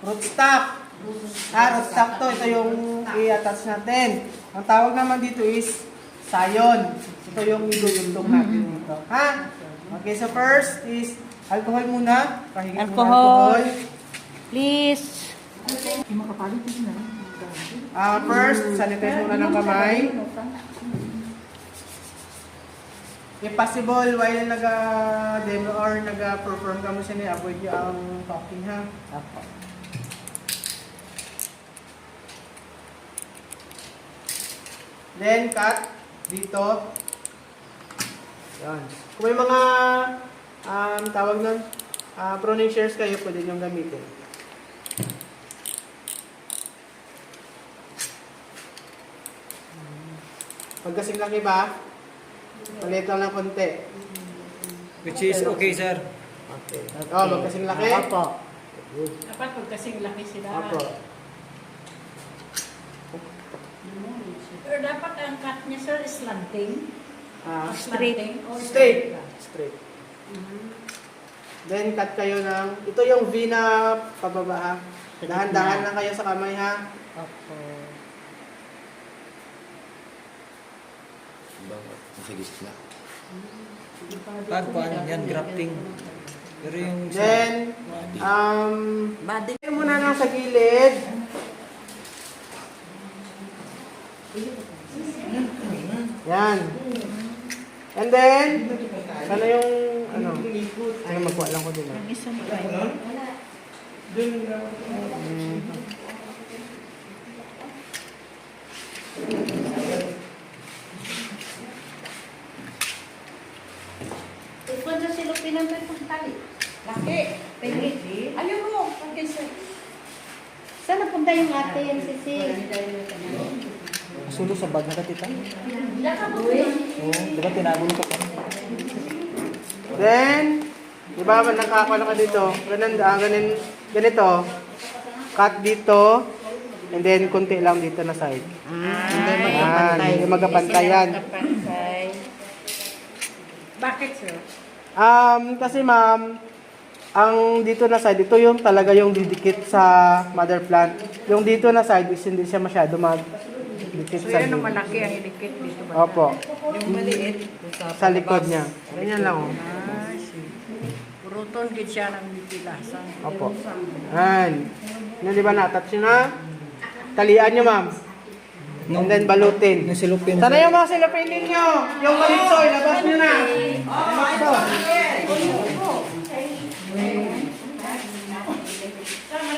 rootstock. Rootstock to. Ito yung i-attach natin. Ang tawag naman dito is sayon. Ito yung idudugtong natin dito. Ha? Okay, so first is alcohol muna. Pahigit Alcohol. muna alcohol. Please. First, sanitize muna ng kamay. If possible, while nag-demo or nag-perform ka mo siya, avoid nyo ang talking, ha? Opo. Then, cut dito. Yan. Kung may mga tawag nun, pruning shears kayo, pwede nyo gamitin. Pagkasing laki ba? Maliit lang ng konti. Which is okay, sir. Okay. Oh, magkasing laki? Opo. Dapat magkasing laki sila. Opo. Pero dapat ang cut niya, sir, is slanting. Straight. Straight. Straight. Then, cut kayo ng, ito yung V na pababa, ha? Dahan-dahan lang kayo sa kamay, ha? Opo. Paano yan? Grafting. Pero yung... Then, Body. kayo muna lang sa gilid. Yan. And then, sana yung, magkuha lang ko din, ha? Ito na sila pinantay pang tali. Laki. Pwede. Ayun mo. Okay, sir. Saan napunta yung ate yan, Sisi? Sulo sa bag na katita. Uy. Oo. Diba tinagong ka pa? Then, di ba, nakakakuha ka dito. Ganito. Cut dito. And then, kunti lang dito na side. Hindi Yan, hindi magkapantay yan. Bakit, sir? Kasi ma'am, ang dito na side, ito yung talaga yung didikit sa mother plant. Yung dito na side is hindi siya masyado mag-dikit So, sa yan ang dito. malaki ang idikit dito ba? Opo, Yung maliit. sa likod niya. Ganyan lang, oh. Ah, see. Puruton gid siya ng bipilasan. Opo. Yan. Yan, di ba na-attach nyo na? Talian nyo, ma'am. And then balutin. Yung silupin. Sana yung mga silupin ninyo. Yung kalipso, ilabas nyo na. Ilabas